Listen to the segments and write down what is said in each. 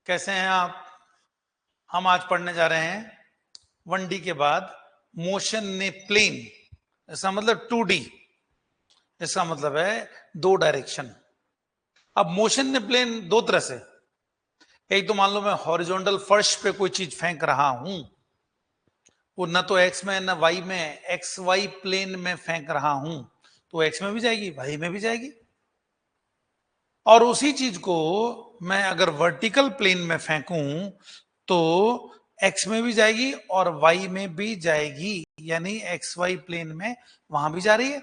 कैसे हैं आप? हम आज पढ़ने जा रहे हैं 1D के बाद मोशन ने प्लेन। इसका मतलब 2D। इसका मतलब है 2 डायरेक्शन। अब मोशन ने प्लेन दो तरह से, एक तो मान लो मैं हॉरिजॉन्टल फर्श पे कोई चीज फेंक रहा हूं, वो न तो एक्स में न वाई में, एक्स वाई प्लेन में फेंक रहा हूं, तो एक्स में भी जाएगी वाई में भी जाएगी। और उसी चीज को मैं अगर वर्टिकल प्लेन में फेंकूं तो एक्स में भी जाएगी और वाई में भी जाएगी, यानी एक्स वाई प्लेन में वहां भी जा रही है।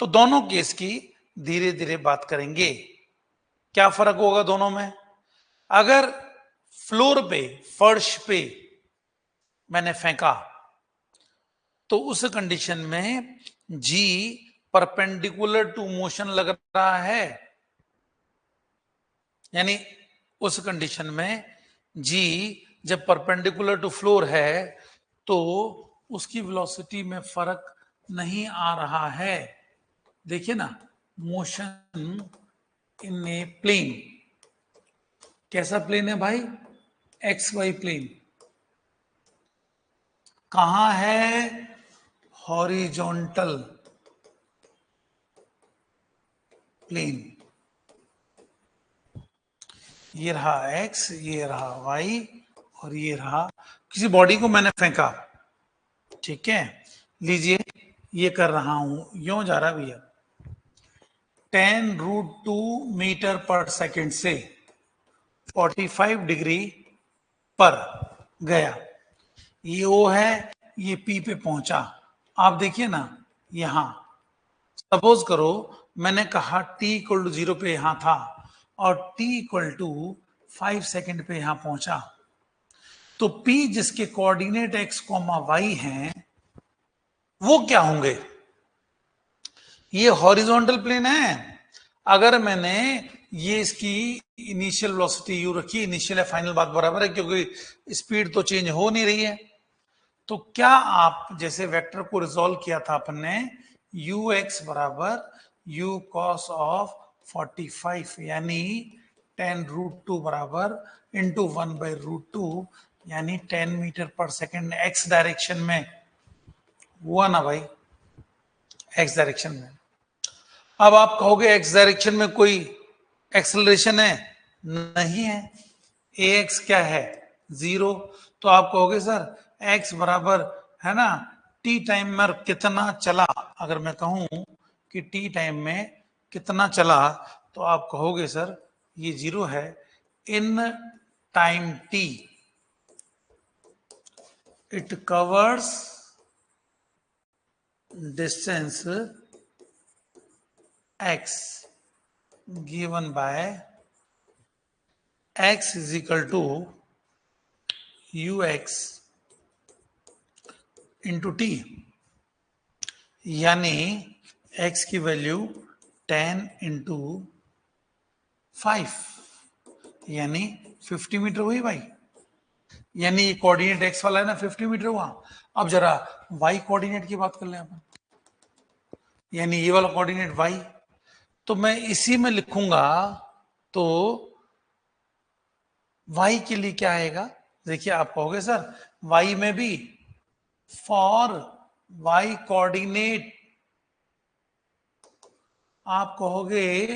तो दोनों केस की धीरे धीरे बात करेंगे। क्या फर्क होगा दोनों में? अगर फ्लोर पे, फर्श पे मैंने फेंका तो उस कंडीशन में जी परपेंडिकुलर टू मोशन लग रहा है, यानी उस कंडीशन में जी जब परपेंडिकुलर टू फ्लोर है तो उसकी वेलोसिटी में फर्क नहीं आ रहा है। देखिए ना, मोशन इन ए प्लेन। कैसा प्लेन है भाई? X y plane. कहां है? Horizontal plane. ये रहा एक्स, ये रहा वाई, और ये रहा, किसी बॉडी को मैंने फेंका, ठीक है, लीजिए ये कर रहा हूं, यूं जा रहा भैया 10√2 मीटर पर सेकेंड से 45 डिग्री पर गया। ये ओ है, ये पी पे पहुंचा। आप देखिए ना, यहां सपोज करो मैंने कहा t इक्वल टू 0 पे यहां था और t इक्वल टू 5 सेकेंड पे यहां पहुंचा, तो p जिसके कोऑर्डिनेट x, y हैं वो क्या होंगे? ये हॉरिजॉन्टल प्लेन है। अगर मैंने ये इसकी इनिशियल वेलोसिटी यू रखी, इनिशियल है फाइनल बात बराबर है क्योंकि स्पीड तो चेंज हो नहीं रही है, तो क्या आप जैसे वेक्टर को रिजोल्व किया था अपन ने, यू एक्स बराबर यू कॉस ऑफ 45 यानी 10√2 बराबर इंटू 1/√2 यानी 10 metre per second x direction में। हुआ ना भाई? एक्स डायरेक्शन में। अब आप कहोगे एक्स डायरेक्शन में कोई एक्सेलरेशन है? नहीं है। ए एक्स क्या है? 0। तो आप कहोगे सर एक्स बराबर है ना टी टाइम में कितना चला, अगर मैं कहूं कि टी टाइम में कितना चला तो आप कहोगे सर ये 0 है। In time T it covers distance x given by x is equal to ux into t, यानी x की वैल्यू 10 इंटू 5 यानी 50 मीटर हुई भाई। यानी ये कोऑर्डिनेट x वाला है ना, 50 मीटर हुआ। अब जरा y कोऑर्डिनेट की बात कर लें अपन, यानी ये वाला कोऑर्डिनेट y, तो मैं इसी में लिखूंगा तो y के लिए क्या आएगा? देखिए आप कहोगे सर y में भी फॉर y कोऑर्डिनेट, आप कहोगे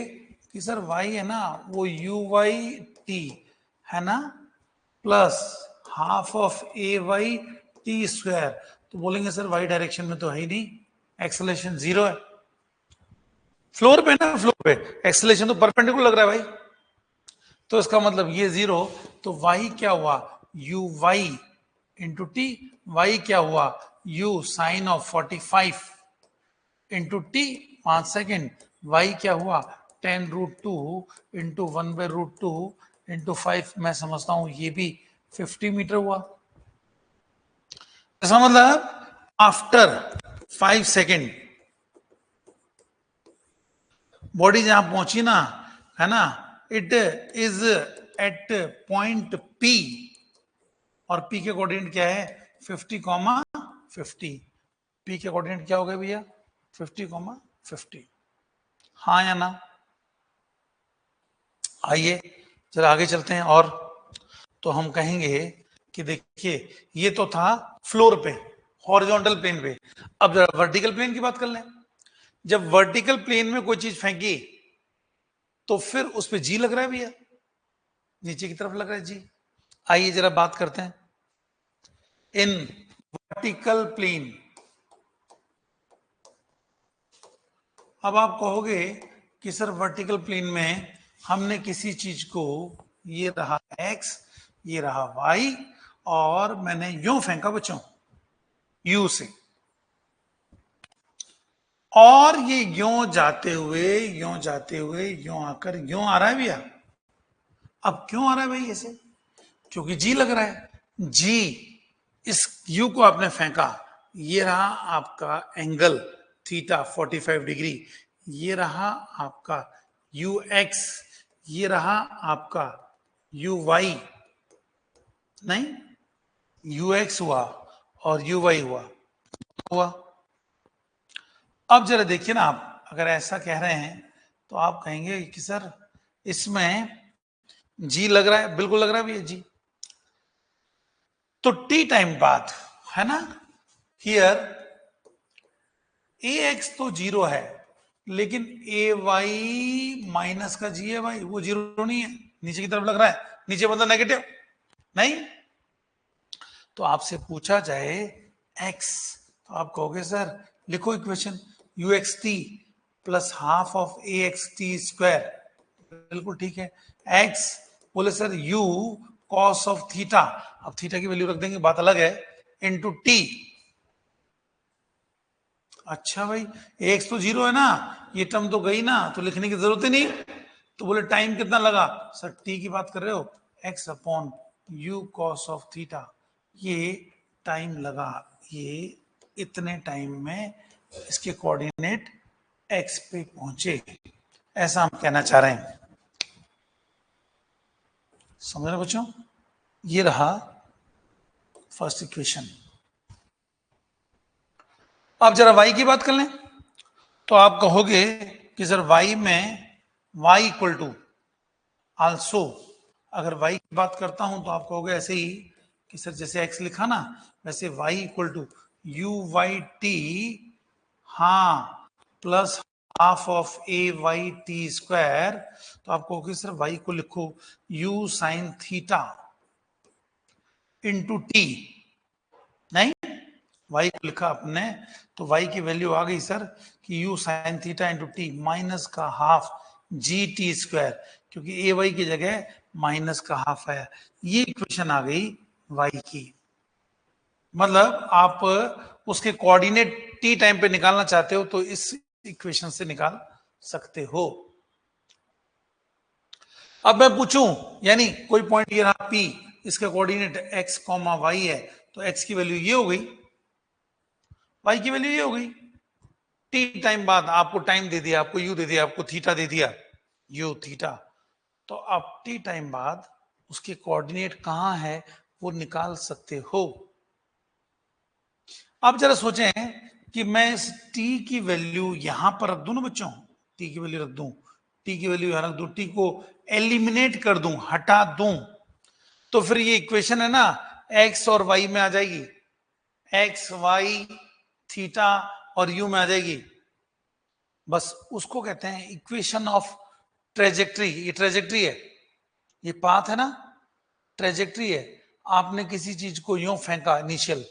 कि सर y है ना वो यू वाई टी है ना plus half of a y t square, तो बोलेंगे सर y डायरेक्शन में तो है ही नहीं, एक्सेलरेशन 0 है। फ्लोर पे ना, फ्लोर पे एक्सेलरेशन तो परपेंडिकुलर लग रहा है भाई, तो इसका मतलब ये 0, तो y क्या हुआ? U y into t. Y क्या हुआ? u sine of 45 into t 5 second. y क्या हुआ? 10√2 इंटू 1/√2 इंटू 5। मैं समझता हूं ये भी 50 मीटर हुआ। ऐसा मतलब आफ्टर 5 सेकेंड बॉडी जहां पहुंची ना, है ना, it is at point P, और P के कोऑर्डिनेट क्या है? 50,50। P के कोऑर्डिनेट क्या हो गए भैया? 50,50। हाँ या ना? आइए जरा आगे चलते हैं और तो हम कहेंगे कि देखिए ये तो था फ्लोर पे, हॉरिजॉन्टल प्लेन पे। अब जरा वर्टिकल प्लेन की बात कर लें। जब वर्टिकल प्लेन में कोई चीज फेंकी तो फिर उस पे जी लग रहा है भैया, नीचे की तरफ लग रहा है जी। आइए जरा बात करते हैं इन वर्टिकल प्लेन। अब आप कहोगे कि सर वर्टिकल प्लेन में हमने किसी चीज को, ये रहा x, ये रहा y, और मैंने यूं फेंका बच्चों u से, और ये यूं जाते हुए यूं आकर यूं आ रहा है भैया। अब क्यों आ रहा है भाई ऐसे? क्योंकि जी लग रहा है। जी, इस u को आपने फेंका, ये रहा आपका एंगल थीटा 45 डिग्री, ये रहा आपका ux, ये रहा आपका uy, नहीं ux हुआ और uy हुआ। अब जरा देखिए ना, आप अगर ऐसा कह रहे हैं तो आप कहेंगे कि सर इसमें जी लग रहा है, बिल्कुल लग रहा है भैया जी। तो टी टाइम बाद, है ना, हियर ax तो जीरो है, लेकिन ay माइनस का जी है भाई, वो जीरो नहीं है, नीचे की तरफ लग रहा है, नीचे मतलब नेगेटिव नहीं। तो आपसे पूछा जाए x, तो आप कहोगे सर लिखो equation uxt plus half of axt square. बिल्कुल ठीक है। x बोले sir u cos of theta, अब थीटा की वैल्यू रख देंगे, बात अलग है, इनटू टी। अच्छा भाई, एक्स तो जीरो है ना, ये टर्म तो गई ना, तो लिखने की जरूरत ही नहीं। तो बोले टाइम कितना लगा? सर टी की बात कर रहे हो, x upon u cos of theta, ये टाइम लगा, ये इतने टाइम में इसके कोऑर्डिनेट एक्स पे पहुंचे, ऐसा हम कहना चाह रहे हैं। समझ रहे बच्चों? ये रहा फर्स्ट इक्वेशन। अब जरा y की बात कर लें, तो आप कहोगे कि सर y में y इक्वल टू आल्सो, अगर y की बात करता हूं तो आप कहोगे ऐसे ही कि सर जैसे x लिखा ना, वैसे y equal to u y t, हाँ, plus half of a y t square. तो आप कहोगे सर y को लिखो u sine theta into t, नहीं y को लिखा आपने, तो y की वैल्यू आ गई सर कि u sine theta into T minus का हाफ जी टी स्क्वायर, क्योंकि ए वाई की जगह माइनस का हाफ आया। ये इक्वेशन आ गई y की। मतलब आप उसके कोऑर्डिनेट टी टाइम पे निकालना चाहते हो तो इस इक्वेशन से निकाल सकते हो। अब मैं पूछूं, यानी कोई पॉइंट ये रहा P, इसका कोऑर्डिनेट x, y है, तो x की वैल्यू ये हो गई, y की वैल्यू ये हो गई। टी टाइम बाद आपको टाइम दे दिया, आपको यू दे दिया, आपको थीटा दे दिया, यू थीटा, तो आप टी टाइम बाद उसके कोऑर्डिनेट कहां है वो निकाल सकते हो। आप जरा सोचें कि मैं इस टी की वैल्यू यहां पर रख दूं ना बच्चों, टी की वैल्यू रख दूं, टी की वैल्यू यहां रख दूं, टी को एलिमिनेट कर दूं, हटा दूं, तो फिर ये इक्वेशन है ना एक्स और वाई में आ जाएगी, एक्स वाई थीटा और यू में आ जाएगी। बस उसको कहते हैं इक्वेशन ऑफ ट्रेजेक्ट्री। ये ट्रेजेक्ट्री है, ये पाथ है ना, ट्रेजेक्ट्री है। आपने किसी चीज को यूं फेंका इनिशियल,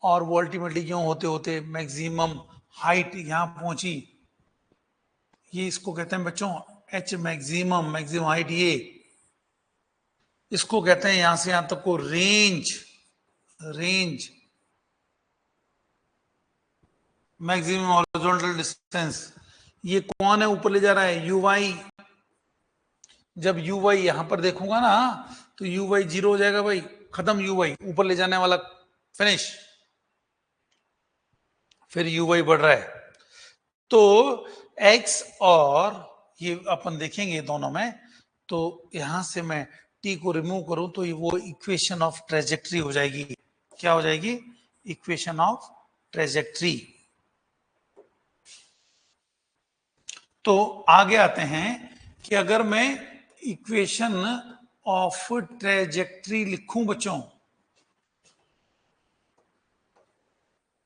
और वो अल्टीमेटली यूं होते होते मैक्सिमम हाइट यहां पहुंची, ये इसको कहते हैं बच्चों एच मैक्सिमम, मैक्सिमम हाइट ये, इसको कहते हैं यहां से यहां तक को range, range maximum horizontal distance. ये कौन है ऊपर ले जा रहा है? U y. जब यू वाई यहां पर देखूंगा ना तो यू वाई जीरो हो जाएगा भाई, खत्म, यू वाई ऊपर ले जाने वाला फिनिश, फिर यू वाई बढ़ रहा है। तो x और ये अपन देखेंगे दोनों में, तो यहां से मैं t को रिमूव करूं तो ये वो इक्वेशन ऑफ ट्रेजेक्ट्री हो जाएगी। क्या हो जाएगी? Equation of trajectory. तो आगे आते हैं कि अगर मैं इक्वेशन ऑफ ट्रेजेक्ट्री लिखूं बच्चों,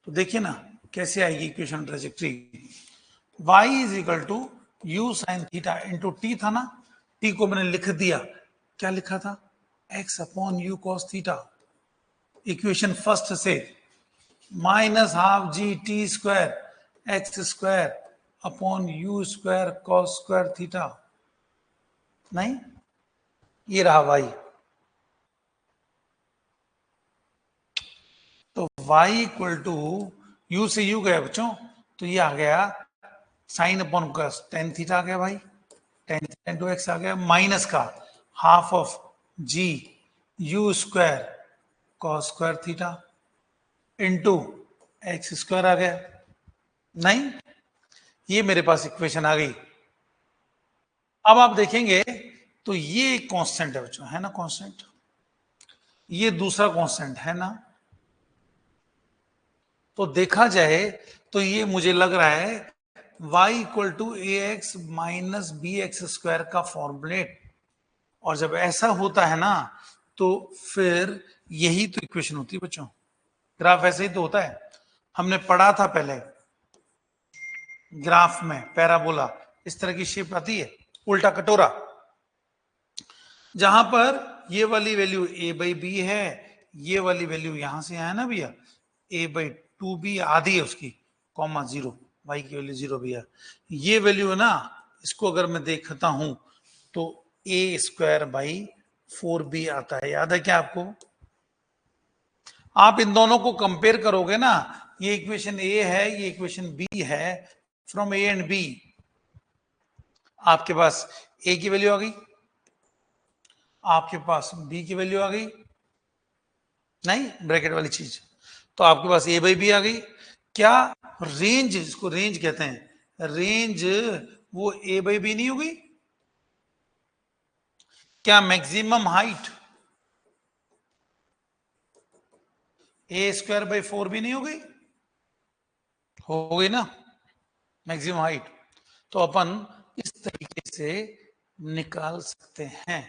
तो देखिए ना कैसे आएगी equation trajectory. y is equal to u sine theta into t था ना, t को मैंने लिख दिया, क्या लिखा था, x upon u cos theta. Equation first से minus half g t square x square upon u square cos square theta, नहीं ये रहा y। तो y इक्वल टू u से u गया बच्चों, तो ये आ गया sine upon cos tan theta आ गया भाई, टेन थीटा इंटू एक्स आ गया, माइनस का half of g u square cos square theta into x square आ गया, नहीं ये मेरे पास इक्वेशन आ गई। अब आप देखेंगे तो ये कांस्टेंट है बच्चों, है ना कांस्टेंट, ये दूसरा कांस्टेंट है ना, तो देखा जाए तो ये मुझे लग रहा है y equal to a x minus b x square का फॉर्मुलेट, और जब ऐसा होता है ना तो फिर यही तो इक्वेशन होती है बच्चों, ग्राफ ऐसे ही तो होता है। हमने पढ़ा था पहले ग्राफ में पैराबोला इस तरह की शेप आती है, उल्टा कटोरा, जहां पर ये वाली वैल्यू a बाई बी है, ये वाली वैल्यू यहां से है ना भैया a बाई टू बी आधी है उसकी, कॉमा जीरो, y की वैल्यू जीरो भैया, ये वैल्यू है ना, इसको अगर मैं देखता हूं तो a square by four b आता है, याद है क्या आपको। आप इन दोनों को कंपेयर करोगे ना, ये इक्वेशन a है, ये इक्वेशन b है, फ्रॉम a एंड b आपके पास a की वैल्यू आ गई, आपके पास b की वैल्यू आ गई, नहीं ब्रैकेट वाली चीज, तो आपके पास a बाई बी आ गई। क्या रेंज, इसको रेंज कहते हैं, रेंज वो a बाई बी नहीं होगी, क्या maximum height A square by four भी नहीं हो गई ना मैक्सिमम हाइट, तो अपन इस तरीके से निकाल सकते हैं।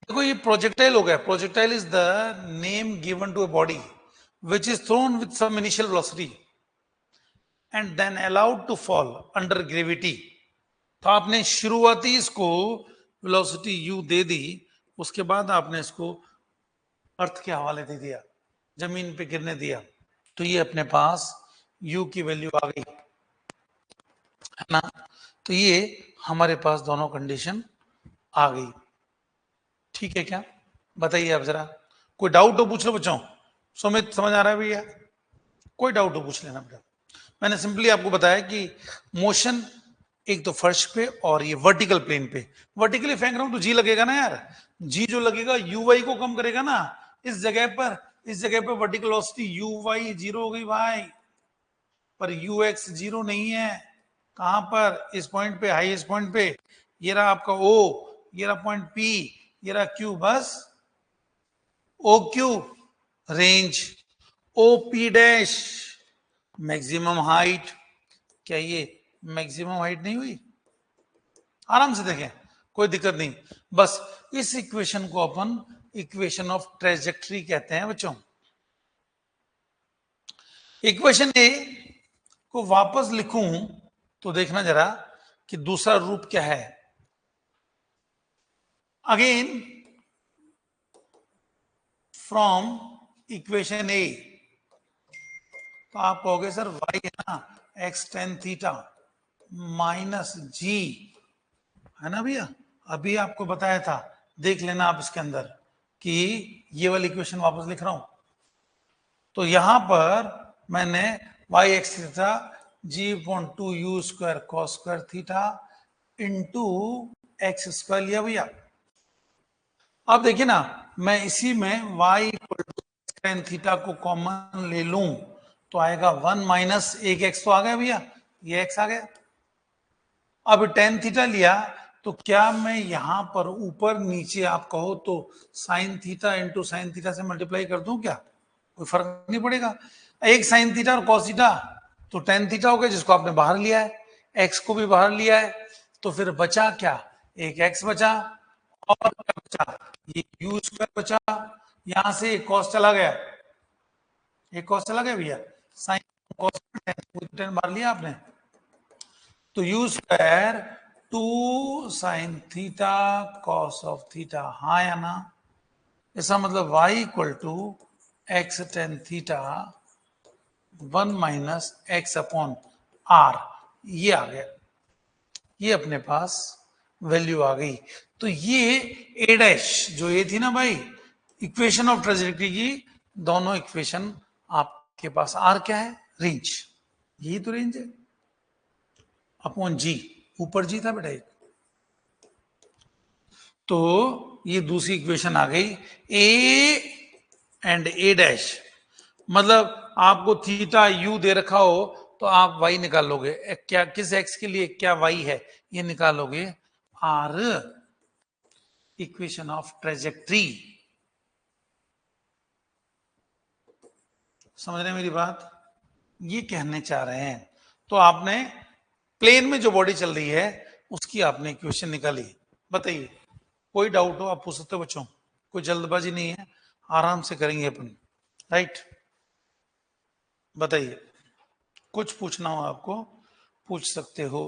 देखो ये प्रोजेक्टाइल हो गया, projectile is the name given to a body which is thrown with some initial velocity and then allowed to fall under gravity. तो आपने शुरुआती इसको वेलोसिटी u दे दी, उसके बाद आपने इसको अर्थ के हवाले दे दिया, जमीन पे गिरने दिया, तो ये अपने पास u की वैल्यू आ गई, है ना। तो ये हमारे पास दोनों कंडीशन आ गई, ठीक है क्या, बताइए आप जरा, कोई डाउट हो पूछ लो बच्चों। सुमित समझ आ रहा है भैया, कोई डाउट हो पूछ लेना बेटा। मैंने सिंपली आपको बताया कि मोशन एक तो फर्श पे और ये वर्टिकल प्लेन पे, वर्टिकली फेंक रहा हूं तो जी लगेगा ना यार, जी जो लगेगा यू वाई को कम करेगा ना, इस जगह पर, इस जगह पर vertical velocity u y zero हो गई भाई, पर यू एक्स जीरो नहीं है, कहां पर, इस पॉइंट पे, हाईएस्ट पॉइंट पे, ये रहा आपका ओ, ये रहा पॉइंट पी, ये रहा क्यू, बस O Q range, O P dash maximum height, क्या ये मैक्सिमम हाइट नहीं हुई, आराम से देखें कोई दिक्कत नहीं, बस इस इक्वेशन को अपन इक्वेशन ऑफ ट्रेजेक्ट्री कहते हैं बच्चों। इक्वेशन ए को वापस लिखूं तो देखना जरा कि दूसरा रूप क्या है, अगेन फ्रॉम इक्वेशन ए, तो आप कहोगे सर y है ना एक्स टेन थीटा माइनस जी, है ना भैया, अभी आपको बताया था, देख लेना आप इसके अंदर कि ये वाली इक्वेशन वापस लिख रहा हूं, तो यहां पर मैंने y x theta g upon two u square cos square theta into x square लिया भैया। अब देखिए ना, मैं इसी में y equal to tan theta को कॉमन ले लूं तो आएगा वन माइनस एक एक्स, तो आ गया भैया, ये एक्स आ गया। अब टेन थीटा लिया तो क्या मैं यहां पर ऊपर नीचे आप कहो तो sign theta into sine theta से मल्टीप्लाई कर दूं क्या, कोई फर्क नहीं पड़ेगा, एक साइन थीटा और कॉस थीटा तो टेन थीटा हो गया जिसको आपने बाहर लिया है, एक्स को भी बाहर लिया है, तो फिर बचा क्या, एक एक्स बचा और क्या बचा, ये यू स्क्वायर बचा, यहां से एक कॉस चला गया, एक कॉस चला गया भैया, साइन कॉस टेन मार लिया आपने, तो u square 2 sine theta cos of theta, हाँ या ना, इसका मतलब y equal to x tan theta 1 minus x upon R, ये आ गया, ये अपने पास वैल्यू आ गई। तो ये ए डैश जो ये थी ना भाई, इक्वेशन ऑफ ट्रेजेक्टरी की, दोनों इक्वेशन आपके पास, आर क्या है, रेंज, यही तो रेंज है, अपॉन जी, ऊपर जी था बेटा एक, तो ये दूसरी इक्वेशन आ गई, ए एंड ए डैश, मतलब आपको थीटा यू दे रखा हो तो आप वाई निकालोगे, क्या किस एक्स के लिए क्या वाई है ये निकालोगे, आर इक्वेशन ऑफ ट्रेजेक्ट्री। समझ रहे हैं मेरी बात, ये कहने चाह रहे हैं। तो आपने प्लेन में जो बॉडी चल रही है उसकी आपने इक्वेशन निकाली, बताइए कोई डाउट हो आप पूछ सकते हो बच्चों, कोई जल्दबाजी नहीं है, आराम से करेंगे अपन, राइट, बताइए कुछ पूछना हो आपको पूछ सकते हो।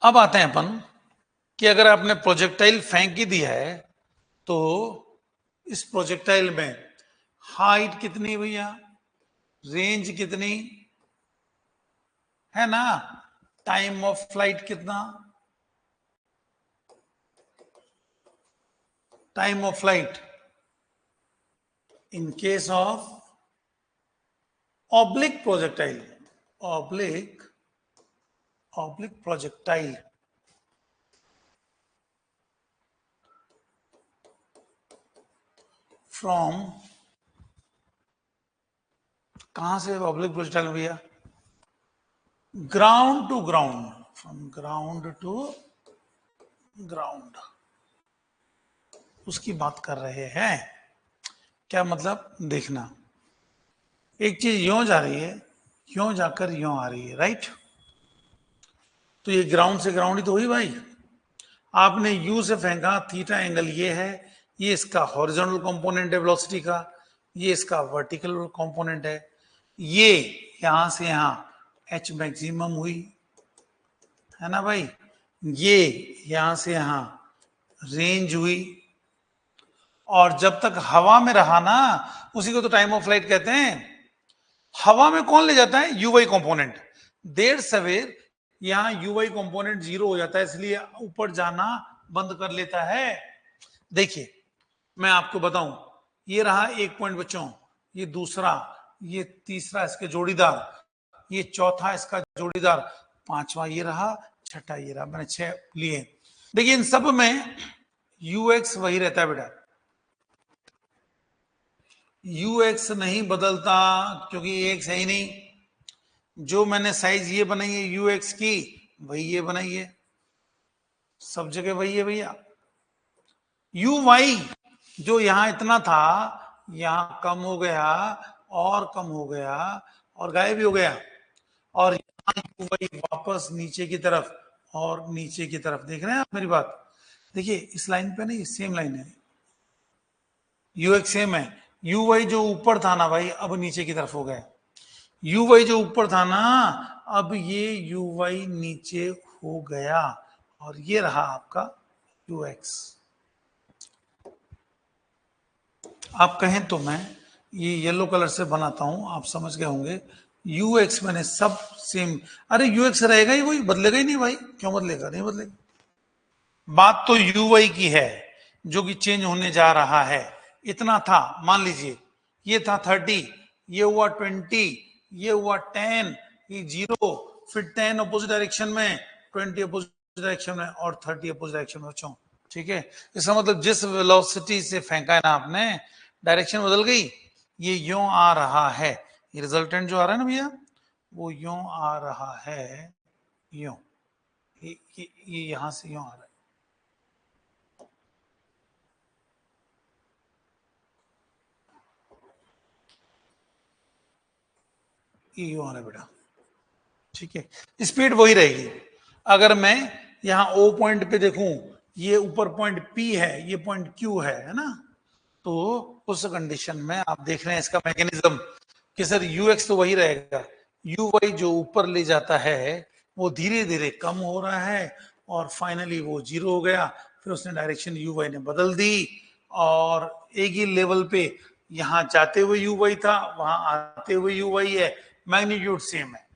अब आते हैं अपन कि अगर आपने प्रोजेक्टाइल फेंक ही दिया है तो इस प्रोजेक्टाइल में हाइट कितनी भैया, रेंज कितनी है ना, टाइम ऑफ फ्लाइट कितना, time of flight in case of oblique projectile, oblique oblique projectile from, कहां से ऑब्लिक प्रोजेक्टाइल भैया, ground to ground, from ground to ground, उसकी बात कर रहे हैं। क्या मतलब देखना, एक चीज यों जा रही है, यों जाकर यों आ रही है, राइट, तो ये ग्राउंड से ग्राउंड ही तो हुई भाई, आपने यू से फेंका, थीटा एंगल ये है, ये इसका हॉरिजॉन्टल कंपोनेंट है वेलोसिटी का, ये इसका वर्टिकल कंपोनेंट है, ये यहां से यहां एच मैक्सिमम हुई है ना भाई, ये यहां से यहां रेंज हुई, और जब तक हवा में रहा ना, उसी को तो टाइम ऑफ फ्लाइट कहते हैं। हवा में कौन ले जाता है, यूवाई कंपोनेंट, देर सवेर यहां यूवाई कंपोनेंट जीरो हो जाता है, इसलिए ऊपर जाना बंद कर लेता है। देखिए मैं आपको बताऊं, ये रहा एक पॉइंट बच्चों, ये दूसरा, ये तीसरा इसके जोड़ीदार, ये चौथा इसका जोड़ीदार, पांचवा ये रहा, छठा ये रहा, मैंने 6 लिए। देखिए इन सब में यूएक्स वही रहता है बेटा, यूएक्स नहीं बदलता, क्योंकि एक्स है ही नहीं, जो मैंने साइज ये बनाई है यूएक्स की, वही ये बनाई है, सब जगह वही है भैया। यू वाई जो यहां इतना था, यहां कम हो गया, और कम हो गया, और गायब भी हो गया, और यहां यू वाई वापस नीचे की तरफ, और नीचे की तरफ, देख रहे हैं आप मेरी बात, देखिए इस लाइन पे नहीं, सेम लाइन है, यू एक्स सेम है, यू वाई जो ऊपर था ना भाई, अब नीचे की तरफ हो गया, यू वाई जो ऊपर था ना, अब ये यू वाई नीचे हो गया, और ये रहा आपका यू एक्स। आप कहें तो मैं ये येलो कलर से बनाता हूं, आप समझ गए होंगे, यू एक्स मैंने सब सेम, अरे यू एक्स रहेगा ही, वही बदलेगा ही नहीं भाई, क्यों बदलेगा, नहीं बदलेगा, बात तो यू वाई की है जो कि चेंज होने जा रहा है, इतना था, मान लीजिए ये था 30, ये हुआ 20, ये हुआ 10, ये 0, फिर 10 अपोजिट डायरेक्शन में, 20 अपोजिट डायरेक्शन में, और 30 अपोजिट डायरेक्शन में बच्चों, ठीक है, इसका मतलब जिस वेलोसिटी से फेंका है ना आपने, डायरेक्शन बदल गई, ये यूं आ रहा है, ये रिजल्टेंट जो आ रहा है ना भैया, वो यूं आ रहा है, यूं, ये यहां से यूं आ रहा है, ये यूं आ रहा है बेटा, ठीक है, स्पीड वही रहेगी। अगर मैं यहाँ O पॉइंट पे देखूं, ये ऊपर पॉइंट P है, ये पॉइंट Q है ना, तो उस कंडीशन में आप देख रहे हैं इसका मैकेनिज्म कि सर ux तो वही रहेगा, uy जो ऊपर ले जाता है वो धीरे धीरे कम हो रहा है और फाइनली वो 0 हो गया। फिर उसने डायरेक्शन uy ने बदल दी और एक ही लेवल पे यहां जाते हुए uy था, वहां आते हुए uy है, मैग्नीट्यूड सेम है।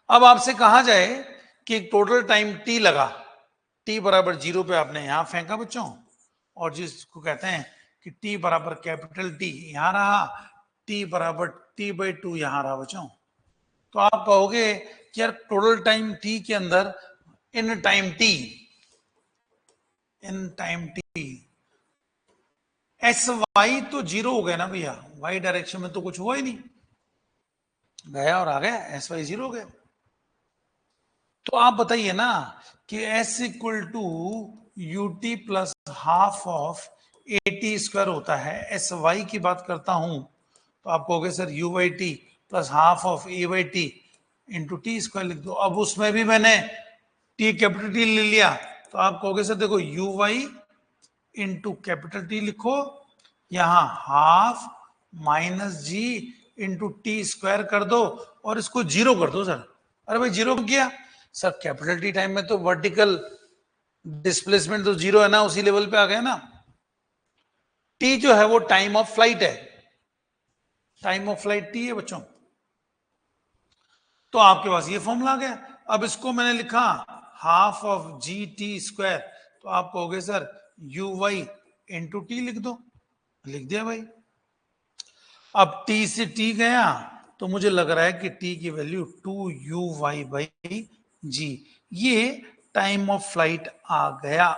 अब आपसे कहा जाए कि टोटल टाइम t लगा, t बराबर 0 पे आपने यहां फेंका बच्चों, और जिसको कहते हैं कि t बराबर कैपिटल T यहां रहा, t बराबर t/2 यहां रहा बच्चों। तो आप कहोगे कि यार टोटल टाइम t के अंदर in time t s y तो 0 हो गया ना भैया, y डायरेक्शन में तो कुछ हुआ ही नहीं, गया और आ गया, एस वाई 0 हो गया। तो आप बताइए ना कि s equal to u t plus half of a t square होता है। एस वाई की बात करता हूं तो आप कहोगे sir you by T plus half of A by T into t square लिख दो। अब उसमें भी मैंने टी कैपिटल टी ले लिया, तो आप कहोगे सर देखो u y into capital T लिखो, यहां half minus g into t square कर दो और इसको 0 कर दो सर। अरे भाई 0 किया सर, कैपिटल टी टाइम में तो वर्टिकल डिस्प्लेसमेंट तो 0 है ना, उसी लेवल पे आ गया ना। टी जो है वो टाइम ऑफ फ्लाइट है, टाइम ऑफ फ्लाइट टी है बच्चों। तो आपके पास ये फॉर्मूला आ गया। अब इसको मैंने लिखा half of g t square, तो आप कहोगे sir u y into t लिख दो, लिख दिया भाई। अब t से t गया तो मुझे लग रहा है कि t की वैल्यू 2u/g, ये टाइम ऑफ फ्लाइट आ गया।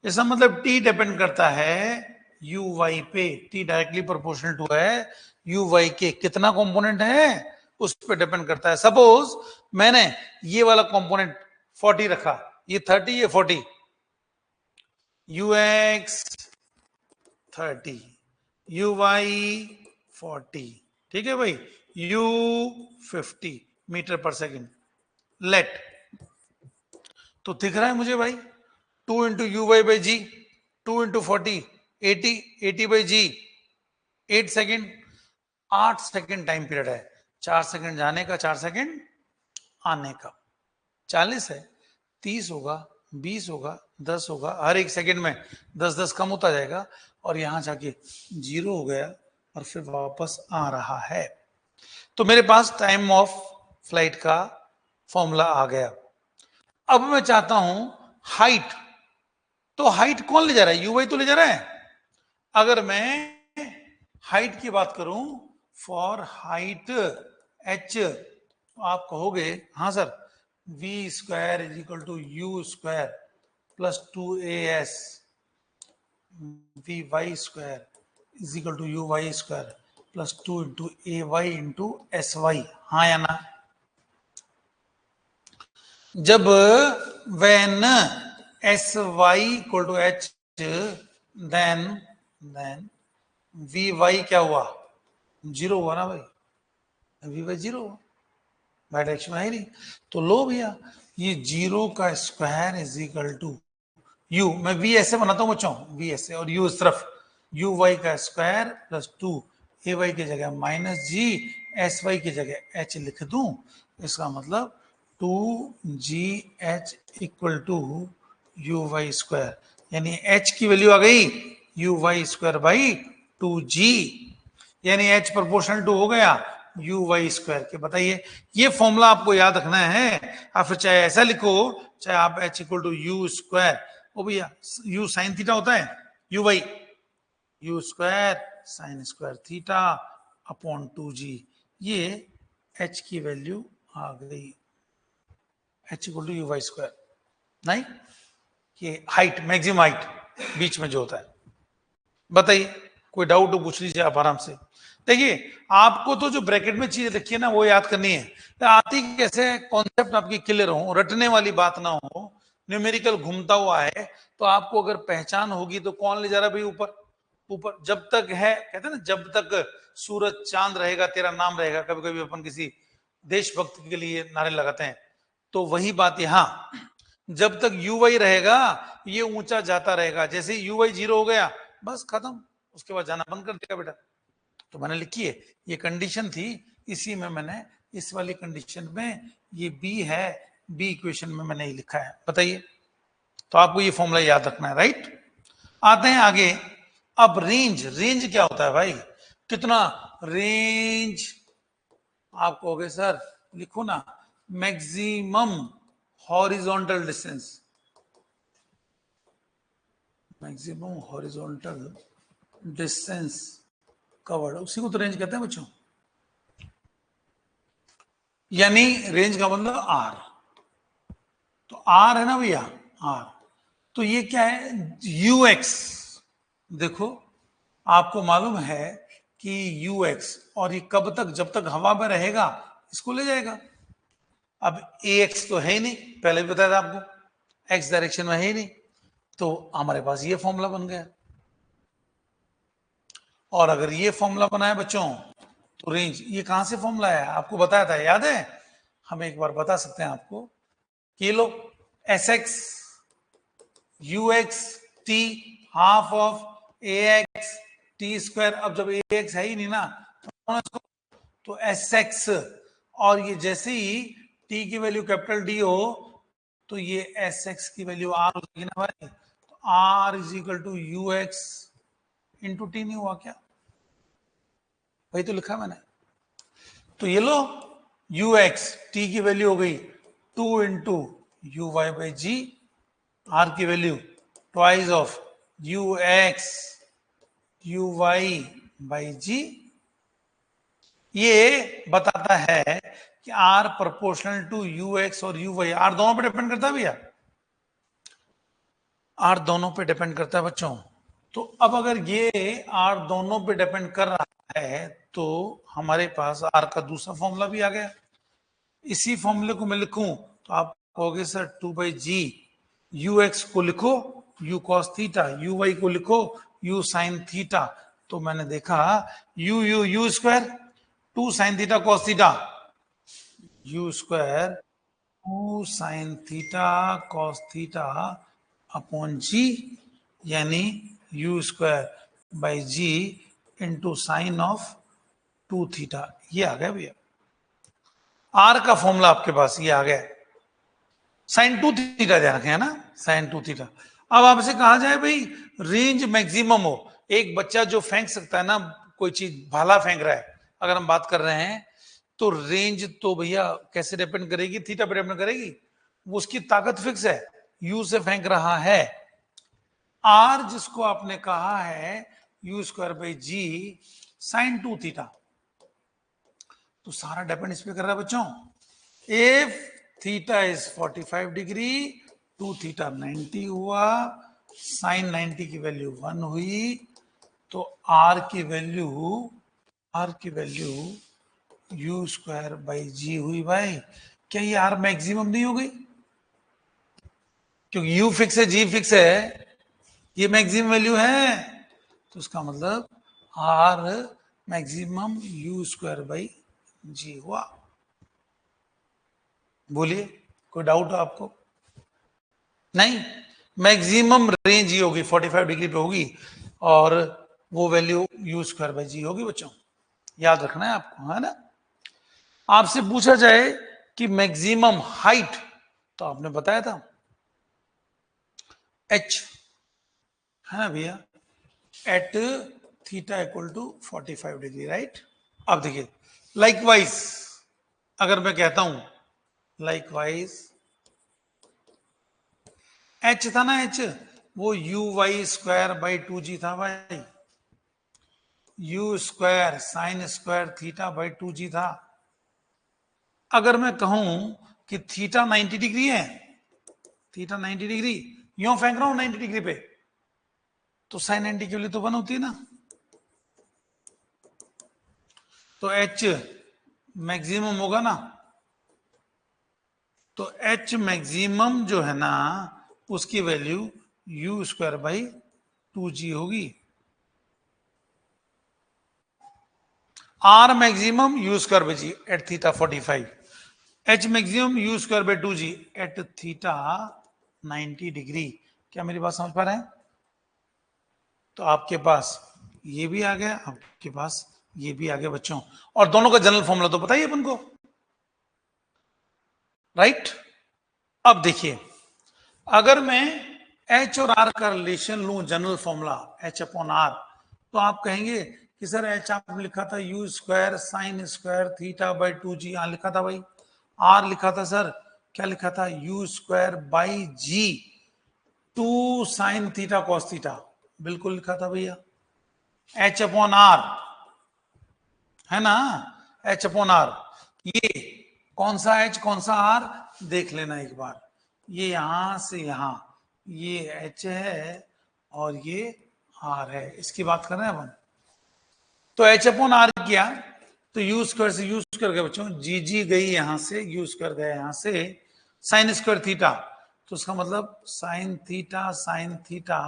इसका मतलब t डिपेंड करता है uy पे, t डायरेक्टली प्रोपोर्शनल टू है uy के, कितना कंपोनेंट है उस पर डिपेंड करता है। सपोज मैंने ये वाला कंपोनेंट 40 रखा, ये 30, ये 40, ux 30, uy 40, ठीक है भाई, u 50 metre per second let. तो दिख रहा है मुझे भाई 2 into u y by g, 2 into 40 80, 80 by g 8 second, 8 second time period है, 4 सेकेंड जाने का, 4 सेकेंड आने का। 40 है, 30 होगा, 20 होगा, 10 होगा, हर एक सेकेंड में 10-10 कम होता जाएगा और यहां जाके 0 हो गया और फिर वापस आ रहा है। तो मेरे पास टाइम ऑफ फ्लाइट का फॉर्मूला आ गया। अब मैं चाहता हूं हाइट, तो हाइट कौन ले जा रहा है, यूवाई तो ले जा रहा है। अगर मैं हाइट की बात करूं, फॉर हाइट h, तो आप कहोगे हाँ sir v square is equal to u square plus 2as v y square is equal to u y square plus 2 into a y into s y, हाँ या ना। जब when s y equal to h, then v y क्या हुआ, 0 हुआ ना भाई, we Y 0 हुआ, वाई डायरेक्शन में है ही नहीं। तो लो भैया ये 0 का square is equal to u, मैं v ऐसे बनाता हूं बच्चों, v ऐसे और u इस तरफ, u y का स्क्वायर प्लस 2 a y की जगह माइनस g s y की जगह h लिख दूं। इसका मतलब 2gh equal to u y square, यानी h की वैल्यू आ गई u y square by 2g, यानी h प्रोपोर्शनल टू हो गया यू वाई स्क्वायर के। बताइए ये फॉर्मूला आपको याद रखना है, आप फिर चाहे ऐसा लिखो चाहे आप h equal to u square, ओ भैया u साइन थीटा होता है, u y u square sine square theta upon 2g, ये h की वैल्यू आ गई, h equal to u y square. नहीं, ये हाइट, मैक्सिमम हाइट बीच में जो होता है। बताइए कोई डाउट हो पूछ लीजिए आप आराम से। देखिए आपको तो जो ब्रैकेट में चीज लिखी है ना वो याद करनी है, आती कैसे कॉन्सेप्ट आपकी क्लियर हो, रटने वाली बात ना हो, न्यूमेरिकल घूमता हुआ है तो आपको अगर पहचान होगी तो कौन ले जा रहा है भाई ऊपर, ऊपर जब तक है, कहते हैं ना, जब तक सूरज चांद रहेगा तेरा नाम रहेगा। कभी कभी अपन किसी देशभक्त के लिए नारे लगाते हैं, तो वही बात यहां, जब तक यू वाई रहेगा ये ऊंचा जाता रहेगा। जैसे यू वाई 0 हो गया बस खत्म, उसके बाद जाना बंद कर देगा बेटा। तो मैंने लिखी है, ये कंडीशन थी, इसी में मैंने इस वाली कंडीशन में ये बी है, बी इक्वेशन में मैंने ये लिखा है। बताइए, तो आपको ये फॉर्मूला याद रखना है, राइट। आते हैं आगे। अब रेंज, रेंज क्या होता है भाई, कितना रेंज, आप कहोगे सर लिखो ना, maximum horizontal distance, maximum horizontal distance covered, उसी को तो रेंज कहते हैं बच्चों। यानी रेंज का मतलब आर, तो आर है ना भैया, आर, तो ये क्या है, यू एक्स। देखो आपको मालूम है कि यू एक्स, और ये कब तक, जब तक हवा में रहेगा इसको ले जाएगा। अब ए एक्स तो है ही नहीं, पहले भी बताया था आपको, एक्स डायरेक्शन में है ही नहीं, तो हमारे पास ये फॉर्मूला बन गया। और अगर ये फॉर्मूला बनाया बच्चों, तो रेंज, ये कहां से फॉर्मूला है, आपको बताया था, याद है। हम एक बार बता सकते हैं आपको कि लो, s x u x t half of a x t square. अब जब ए एक्स है ही नहीं ना, तो एस एक्स, और ये जैसे ही टी की वैल्यू कैपिटल डी हो, तो ये एस एक्स की वैल्यू आर हो जाएगी ना भाई। तो r is equal to u x into t, नहीं हुआ क्या, वही तो लिखा मैंने। तो ये लो, यू एक्स टी की वैल्यू हो गई 2 into u y by g, r की value twice of u x u y by g. ये बताता है कि are proportional to u x और यू वाई, आर दोनों पे डिपेंड करता है भैया, आर दोनों पे डिपेंड करता है बच्चों। तो अब अगर ये आर दोनों पे डिपेंड कर रहा है, तो हमारे पास आर का दूसरा फॉर्मूला भी आ गया। इसी फॉर्मूले को मैं लिखूं तो आप कहोगे सर 2/g, यू एक्स को लिखो u cos theta, u y को लिखो यू साइन थीटा। तो मैंने देखा u u u square 2 sine theta cos theta, u square 2 sine theta cos theta upon g, यानी u square by g into sine of 2 theta. ये आ गया भैया, आर का फॉर्मूला आपके पास ये आ गया, साइन 2 थीटा ध्यान रखें, है ना, साइन 2 थीटा। अब आपसे कहा जाए भाई रेंज मैक्सिमम हो, एक बच्चा जो फेंक सकता है ना, कोई चीज भाला फेंक रहा है, अगर हम बात कर रहे हैं, तो रेंज तो भैया कैसे डिपेंड करेगी, थीटा पे डिपेंड करेगी, वो उसकी ताकत फिक्स है, यू से फेंक रहा है। आर जिसको आपने कहा है u square by g sine 2 theta, तो सारा डिपेंड इस पे कर रहा है बच्चों। If theta is 45 degree, 2 theta 90 हुआ, साइन 90 की वैल्यू 1 हुई, तो आर की वैल्यू यू स्क्वायर बाई जी हुई भाई। क्या ये आर मैक्सिमम नहीं हो गई, क्योंकि यू फिक्स है जी फिक्स है, ये मैक्सिमम वैल्यू है, तो उसका मतलब r maximum u square by g हुआ। बोलिए, कोई डाउट हो आपको? नहीं, मैक्सिमम रेंज ही होगी 45 डिग्री पे होगी, और वो वैल्यू यू स्क्वायर बाई जी होगी बच्चों, याद रखना है आपको, है ना। आपसे पूछा जाए कि मैक्सिमम हाइट, तो आपने बताया था एच, है ना भैया, at theta equal to 45 degree, right. अब देखिए लाइकवाइज, अगर मैं कहता हूं लाइकवाइज एच था ना, एच वो you y square by 2g था भाई, you square sine square theta by 2g था। अगर मैं कहूं कि थीटा 90 डिग्री है, थीटा 90 डिग्री, यूं फेंक रहा हूं 90 डिग्री पे, तो साइन 90 के लिए तो 1 होती है ना, तो एच मैक्सिमम होगा ना, तो एच मैक्सिमम जो है ना, उसकी value you square by 2g होगी। R maximum u square by g at theta 45, h maximum u square by 2 g at theta 90 degree. क्या मेरी बात समझ पा रहे हैं? तो आपके पास ये भी आ गया, आपके पास ये भी आ गया बच्चों, और दोनों का जनरल फॉर्मूला तो बताइए अपन को, राइट? अब देखिए, अगर मैं एच और आर का रिलेशन लू general formula h upon R, तो आप कहेंगे कि सर एच आपने लिखा था u square sine square theta by 2 g, यहां लिखा था भाई। आर लिखा था सर, क्या लिखा था? U square by g 2 sine theta cos theta, बिल्कुल लिखा था भैया। एच अपॉन आर है ना, एच अपॉन आर, ये कौन सा एच कौन सा आर देख लेना एक बार। ये यहां से यहां ये एच है और ये आर है, इसकी बात कर रहे हैं अपन। तो एच अपॉन आर किया तो यू स्क्वायर से यू स्क्वायर गया बच्चों, जी जी गई यहां से, यू स्क्वायर गया यहां से, साइन स्क्वायर थीटा, तो उसका मतलब साइन थीटा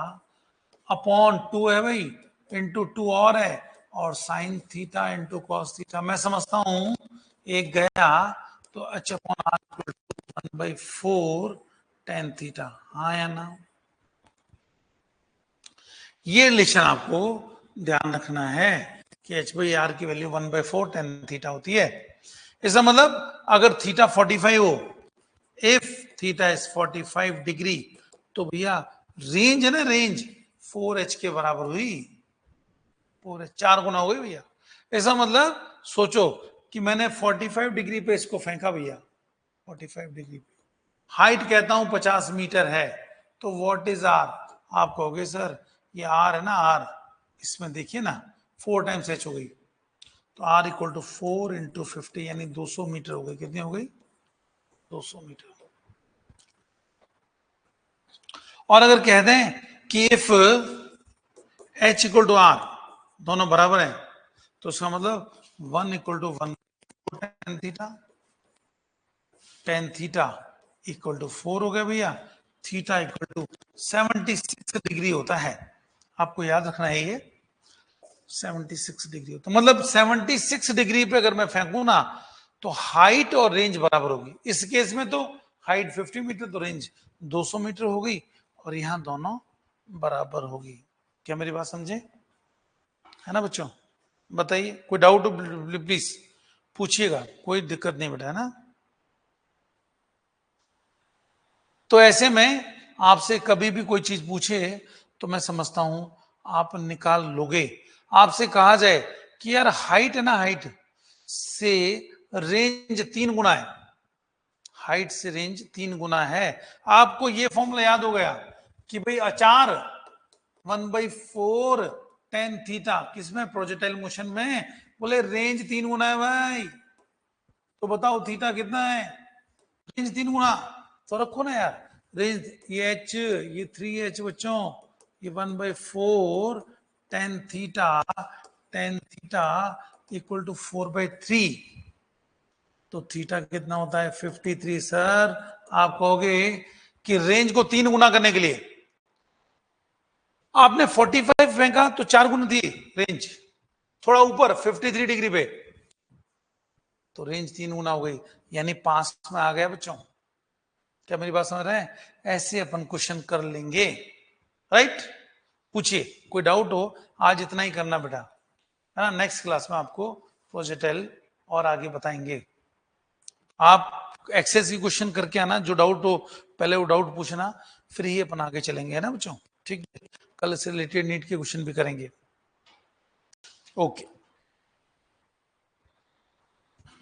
अपॉन 2 है भाई, इंटू 2 और है, और sine theta into cos theta. मैं समझता हूं एक गया तो h upon R 1/4 tan theta, हाँ या ना? ये रिलेशन आपको ध्यान रखना है कि एच बाई आर की वैल्यू 1/4 टेन थीटा होती है। इसका मतलब अगर थीटा 45 हो, इफ थीटा इज 45 डिग्री, तो भैया रेंज है ना, रेंज 4h के बराबर हुई, 4h 4 गुना हो गई भैया। ऐसा मतलब सोचो कि मैंने 45 डिग्री पे इसको फेंका भैया, 45 डिग्री पे, हाइट कहता हूं 50 मीटर है, तो व्हाट इज आर? आप कहोगे सर ये आर है ना, आर इसमें देखिए ना 4 टाइम्स एच हो गई, तो आर इक्वल टू 4 इंटू 50 यानी 200 मीटर हो गई। कितनी हो गई? 200 मीटर। और अगर कह दें कि if h equal to R दोनों बराबर है, तो उसका मतलब 1 equal to 1 tan theta, tan theta equal to 4 हो गया भैया, थीटा इक्वल टू 76 डिग्री होता है। आपको याद रखना है ये 76 डिग्री होता, मतलब 76 डिग्री पे अगर मैं फेंकू ना, तो हाइट और रेंज बराबर होगी। इस केस में तो हाइट 50 मीटर तो रेंज 200 मीटर हो गई, और यहां दोनों बराबर होगी। क्या मेरी बात समझे? है ना बच्चों? बताइए, कोई डाउट हो प्लीज पूछिएगा, कोई दिक्कत नहीं बेटा, है ना? तो ऐसे में आपसे कभी भी कोई चीज पूछे तो मैं समझता हूं आप निकाल लोगे। आपसे कहा जाए कि यार हाइट है ना, हाइट से रेंज 3 गुना है, हाइट से रेंज 3 गुना है, आपको ये फॉर्मूला याद हो गया कि भाई अचार 1/4 टेन थीटा किसमें? प्रोजेक्टाइल मोशन में। बोले रेंज 3 गुना है भाई, तो बताओ थीटा कितना है? रेंज 3 गुना, तो रखो ना यार रेंज, ये एच, ये 3h बच्चों, ये 1/4 टेन थीटा इक्वल टू 4/3, तो थीटा कितना होता है? 53। सर आप कहोगे कि रेंज को 3 गुना करने के लिए आपने 45 फेंका तो 4 गुना थी रेंज, थोड़ा ऊपर 53 डिग्री पे, तो रेंज 3 गुना हो गई, यानी 5 में आ गया बच्चों। क्या मेरी बात समझ रहे हैं? ऐसे अपन क्वेश्चन कर लेंगे, राइट? पूछिए, कोई डाउट हो? आज इतना ही करना बेटा, है ना? नेक्स्ट क्लास में आपको प्रोजेक्टाइल और आगे बताएंगे। आप एक्सेस की क्वेश्चन करके आना, जो डाउट हो पहले वो डाउट पूछना, फिर ही अपन आगे चलेंगे, है ना बच्चों? ठीक है, कल से रिलेटेड नीट के क्वेश्चन भी करेंगे। ओके।